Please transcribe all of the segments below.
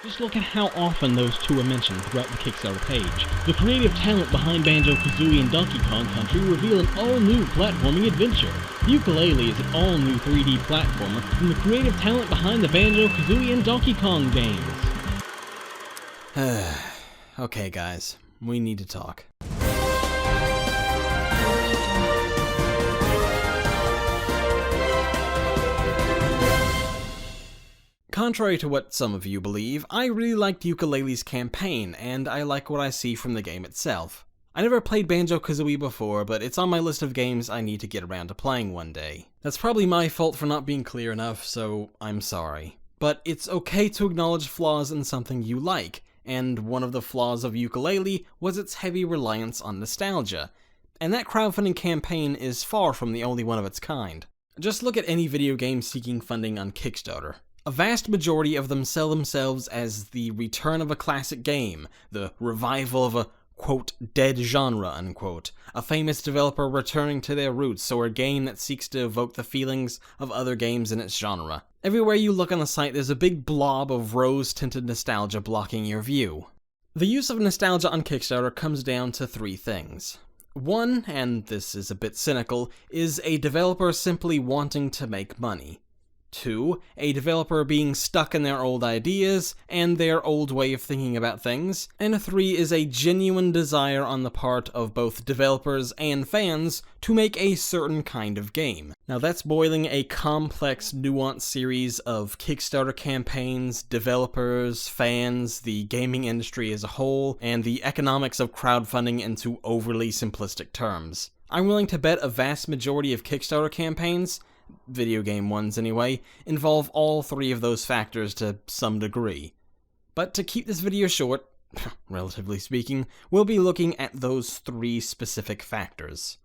Just look at how often those two are mentioned throughout the Kickstarter page. The creative talent behind Banjo-Kazooie and Donkey Kong Country reveal an all-new platforming adventure. Ukulele is an all-new 3D platformer from the creative talent behind the Banjo-Kazooie and Donkey Kong games. Okay guys, we need to talk. Contrary to what some of you believe, I really liked Ukulele's campaign, and I like what I see from the game itself. I never played Banjo-Kazooie before, but it's on my list of games I need to get around to playing one day. That's probably my fault for not being clear enough, so I'm sorry. But it's okay to acknowledge flaws in something you like, and one of the flaws of Ukulele was its heavy reliance on nostalgia. And that crowdfunding campaign is far from the only one of its kind. Just look at any video game seeking funding on Kickstarter. A vast majority of them sell themselves as the return of a classic game, the revival of a, quote, dead genre, unquote, a famous developer returning to their roots, or a game that seeks to evoke the feelings of other games in its genre. Everywhere you look on the site, there's a big blob of rose-tinted nostalgia blocking your view. The use of nostalgia on Kickstarter comes down to three things. One, and this is a bit cynical, is a developer simply wanting to make money. 2, a developer being stuck in their old ideas and their old way of thinking about things. And 3 is a genuine desire on the part of both developers and fans to make a certain kind of game. Now that's boiling a complex, nuanced series of Kickstarter campaigns, developers, fans, the gaming industry as a whole, and the economics of crowdfunding into overly simplistic terms. I'm willing to bet a vast majority of Kickstarter campaigns, video game ones anyway, involve all three of those factors to some degree. But to keep this video short, relatively speaking, we'll be looking at those three specific factors.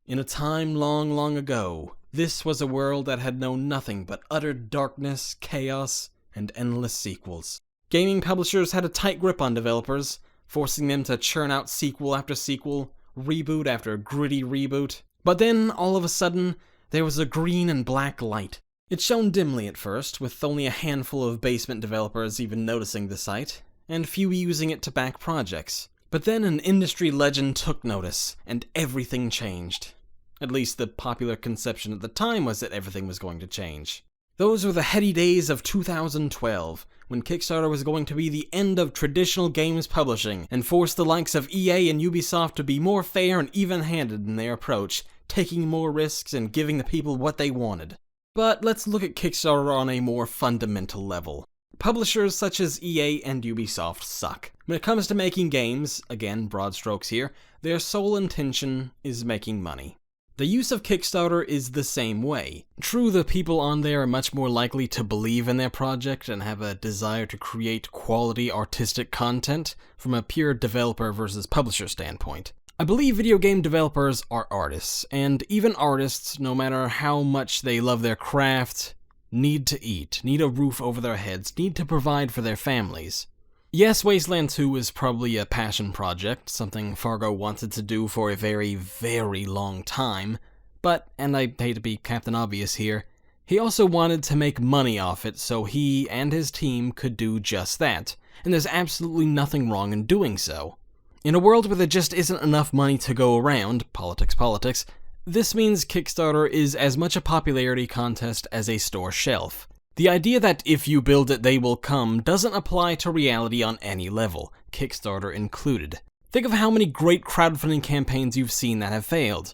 In a time long, long ago, this was a world that had known nothing but utter darkness, chaos, and endless sequels. Gaming publishers had a tight grip on developers, forcing them to churn out sequel after sequel, reboot after gritty reboot. But then, all of a sudden, there was a green and black light. It shone dimly at first, with only a handful of basement developers even noticing the site, and few using it to back projects. But then an industry legend took notice, and everything changed. At least the popular conception at the time was that everything was going to change. Those were the heady days of 2012, when Kickstarter was going to be the end of traditional games publishing, and force the likes of EA and Ubisoft to be more fair and even-handed in their approach, taking more risks and giving the people what they wanted. But let's look at Kickstarter on a more fundamental level. Publishers such as EA and Ubisoft suck. When it comes to making games, again broad strokes here, their sole intention is making money. The use of Kickstarter is the same way. True, the people on there are much more likely to believe in their project and have a desire to create quality artistic content from a pure developer versus publisher standpoint. I believe video game developers are artists, and even artists, no matter how much they love their craft, need to eat, need a roof over their heads, need to provide for their families. Yes, Wasteland 2 is probably a passion project, something Fargo wanted to do for a very, very long time, but, and I hate to be Captain Obvious here, he also wanted to make money off it so he and his team could do just that, and there's absolutely nothing wrong in doing so. In a world where there just isn't enough money to go around, politics, this means Kickstarter is as much a popularity contest as a store shelf. The idea that if you build it they will come doesn't apply to reality on any level, Kickstarter included. Think of how many great crowdfunding campaigns you've seen that have failed.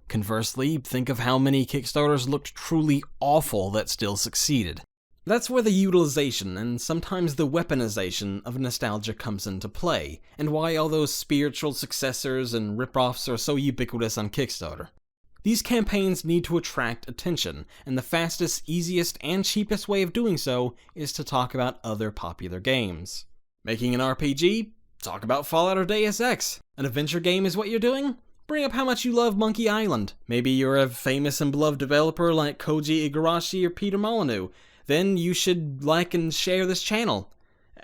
Conversely, think of how many Kickstarters looked truly awful that still succeeded. That's where the utilization, and sometimes the weaponization, of nostalgia comes into play, and why all those spiritual successors and rip-offs are so ubiquitous on Kickstarter. These campaigns need to attract attention, and the fastest, easiest, and cheapest way of doing so is to talk about other popular games. Making an RPG? Talk about Fallout or Deus Ex. An adventure game is what you're doing? Bring up how much you love Monkey Island. Maybe you're a famous and beloved developer like Koji Igarashi or Peter Molyneux. Then you should like and share this channel.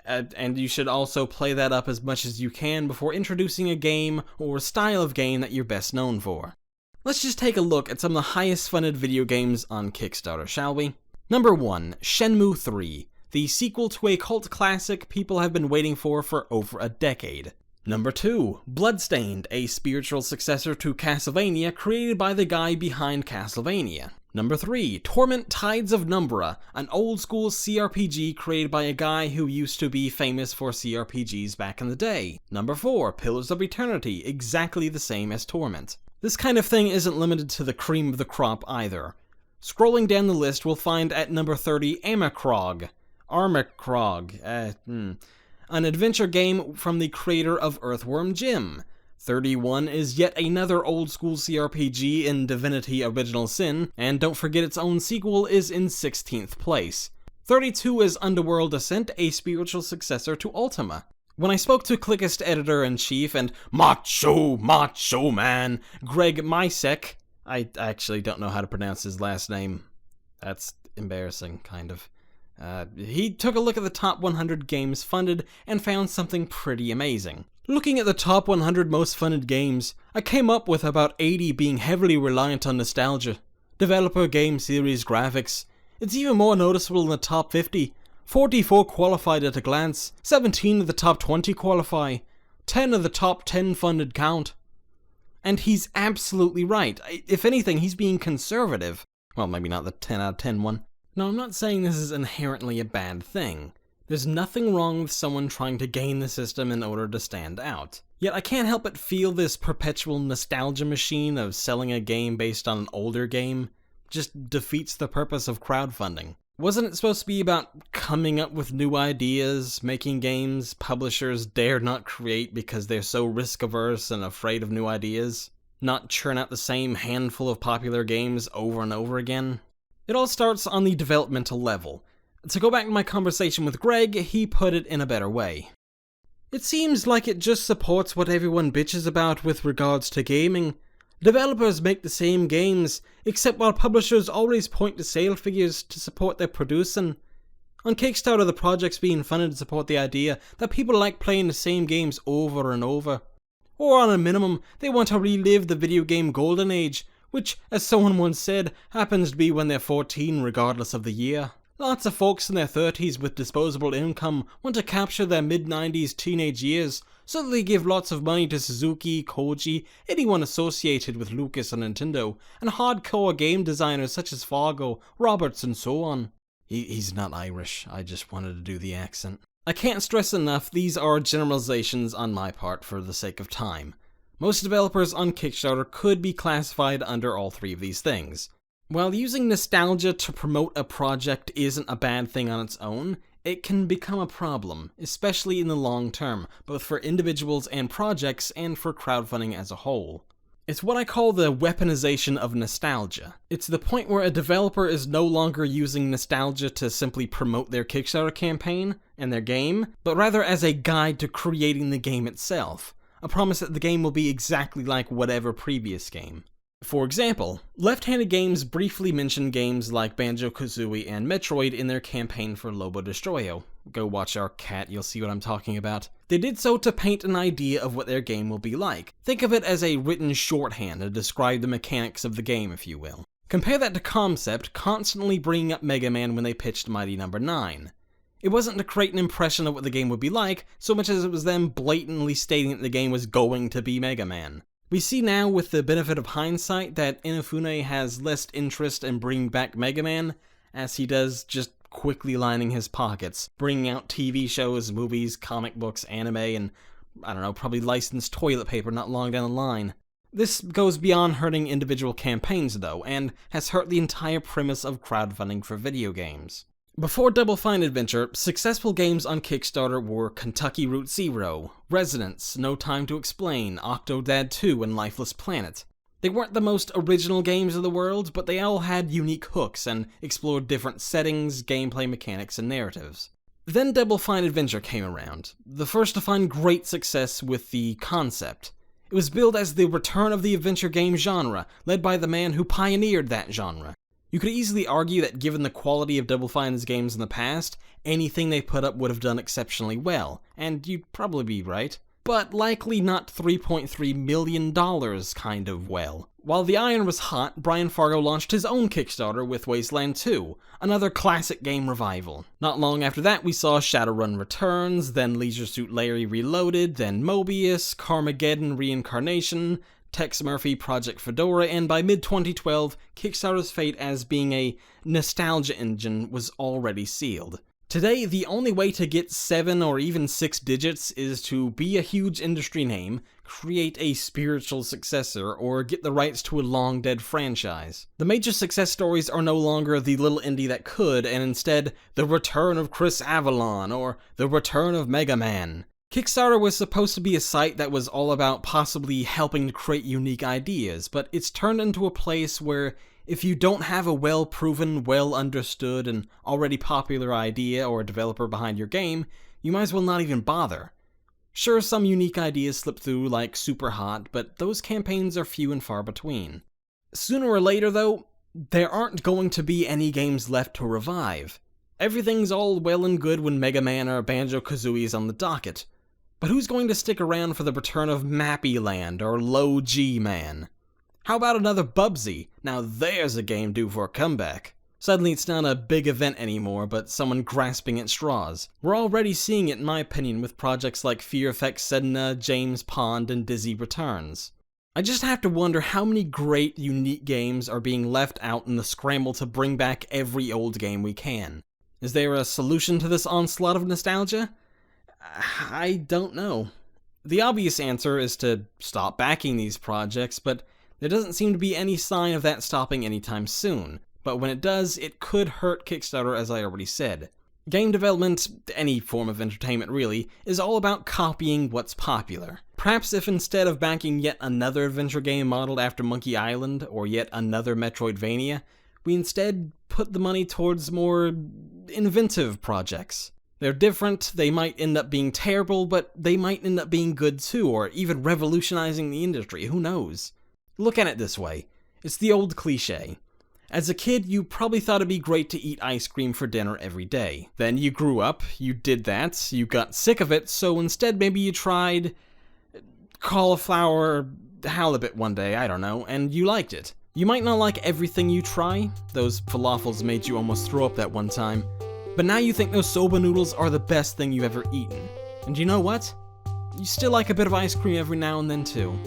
And you should also play that up as much as you can before introducing a game or a style of game that you're best known for. Let's just take a look at some of the highest funded video games on Kickstarter, shall we? Number 1, Shenmue 3. the sequel to a cult classic people have been waiting for over a decade. Number 2, Bloodstained, a spiritual successor to Castlevania created by the guy behind Castlevania. Number 3, Torment Tides of Numbra, an old school CRPG created by a guy who used to be famous for CRPGs back in the day. Number 4, Pillars of Eternity, exactly the same as Torment. This kind of thing isn't limited to the cream of the crop either. Scrolling down the list, we'll find at number 30, Armakrog, an adventure game from the creator of Earthworm Jim. 31 is yet another old school CRPG in Divinity Original Sin, and don't forget its own sequel is in 16th place. 32 is Underworld Ascent, a spiritual successor to Ultima. When I spoke to Clickist editor-in-chief and Macho Man Greg Misek, I actually don't know how to pronounce his last name. That's embarrassing, kind of. He took a look at the top 100 games funded and found something pretty amazing. Looking at the top 100 most funded games, I came up with about 80 being heavily reliant on nostalgia, developer game series graphics. It's even more noticeable in the top 50. 44 qualified at a glance, 17 of the top 20 qualify, 10 of the top 10 funded count. And he's absolutely right. If anything, he's being conservative. Well, maybe not the 10 out of 10 one. Now, I'm not saying this is inherently a bad thing. There's nothing wrong with someone trying to game the system in order to stand out. Yet I can't help but feel this perpetual nostalgia machine of selling a game based on an older game just defeats the purpose of crowdfunding. Wasn't it supposed to be about coming up with new ideas, making games publishers dare not create because they're so risk-averse and afraid of new ideas? Not churn out the same handful of popular games over and over again? It all starts on the developmental level. To go back to my conversation with Greg, he put it in a better way. It seems like it just supports what everyone bitches about with regards to gaming. Developers make the same games, except while publishers always point to sale figures to support their producing. On Kickstarter, the project's being funded to support the idea that people like playing the same games over and over. Or on a minimum, they want to relive the video game golden age, which, as someone once said, happens to be when they're 14 regardless of the year. Lots of folks in their 30s with disposable income want to capture their mid-90s teenage years, so they give lots of money to Suzuki, Koji, anyone associated with Lucas and Nintendo, and hardcore game designers such as Fargo, Roberts, and so on. He's not Irish, I just wanted to do the accent. I can't stress enough, these are generalizations on my part for the sake of time. Most developers on Kickstarter could be classified under all three of these things. While using nostalgia to promote a project isn't a bad thing on its own, it can become a problem, especially in the long term, both for individuals and projects and for crowdfunding as a whole. It's what I call the weaponization of nostalgia. It's the point where a developer is no longer using nostalgia to simply promote their Kickstarter campaign and their game, but rather as a guide to creating the game itself. A promise that the game will be exactly like whatever previous game. For example, Left Handed Games briefly mentioned games like Banjo-Kazooie and Metroid in their campaign for Lobo Destroyo. Go watch our cat, you'll see what I'm talking about. They did so to paint an idea of what their game will be like. Think of it as a written shorthand to describe the mechanics of the game, if you will. Compare that to Concept constantly bringing up Mega Man when they pitched Mighty No. 9. It wasn't to create an impression of what the game would be like, so much as it was them blatantly stating that the game was going to be Mega Man. We see now, with the benefit of hindsight, that Inafune has less interest in bringing back Mega Man, as he does just quickly lining his pockets, bringing out TV shows, movies, comic books, anime, and, I don't know, probably licensed toilet paper not long down the line. This goes beyond hurting individual campaigns, though, and has hurt the entire premise of crowdfunding for video games. Before Double Fine Adventure, successful games on Kickstarter were Kentucky Route Zero, Resonance, No Time to Explain, Octodad 2, and Lifeless Planet. They weren't the most original games of the world, but they all had unique hooks and explored different settings, gameplay mechanics, and narratives. Then Double Fine Adventure came around, the first to find great success with the concept. It was billed as the return of the adventure game genre, led by the man who pioneered that genre. You could easily argue that given the quality of Double Fine's games in the past, anything they put up would have done exceptionally well, and you'd probably be right. But likely not $3.3 million kind of well. While the iron was hot, Brian Fargo launched his own Kickstarter with Wasteland 2, another classic game revival. Not long after that, we saw Shadowrun Returns, then Leisure Suit Larry Reloaded, then Mobius, Carmageddon Reincarnation, Tex Murphy Project Fedora, and by mid-2012, Kickstarter's fate as being a nostalgia engine was already sealed. Today, the only way to get 7 or even 6 digits is to be a huge industry name, create a spiritual successor, or get the rights to a long-dead franchise. The major success stories are no longer the little indie that could, and instead, the return of Chris Avalon, or the return of Mega Man. Kickstarter was supposed to be a site that was all about possibly helping to create unique ideas, but it's turned into a place where if you don't have a well-proven, well-understood, and already popular idea or developer behind your game, you might as well not even bother. Sure, some unique ideas slip through like Superhot, but those campaigns are few and far between. Sooner or later, though, there aren't going to be any games left to revive. Everything's all well and good when Mega Man or Banjo-Kazooie is on the docket. But who's going to stick around for the return of Mappy Land or Low G Man? How about another Bubsy? Now there's a game due for a comeback. Suddenly it's not a big event anymore, but someone grasping at straws. We're already seeing it, in my opinion, with projects like Fear Effects Sedna, James Pond, and Dizzy Returns. I just have to wonder how many great, unique games are being left out in the scramble to bring back every old game we can. Is there a solution to this onslaught of nostalgia? I don't know. The obvious answer is to stop backing these projects, but there doesn't seem to be any sign of that stopping anytime soon. But when it does, it could hurt Kickstarter, as I already said. Game development, any form of entertainment really, is all about copying what's popular. Perhaps if instead of backing yet another adventure game modeled after Monkey Island, or yet another Metroidvania, we instead put the money towards more inventive projects. They're different, they might end up being terrible, but they might end up being good too, or even revolutionizing the industry, who knows? Look at it this way. It's the old cliche. As a kid, you probably thought it'd be great to eat ice cream for dinner every day. Then you grew up, you did that, you got sick of it, so instead maybe you tried cauliflower halibut one day, I don't know, and you liked it. You might not like everything you try. Those falafels made you almost throw up that one time. But now you think those soba noodles are the best thing you've ever eaten. And you know what? You still like a bit of ice cream every now and then too.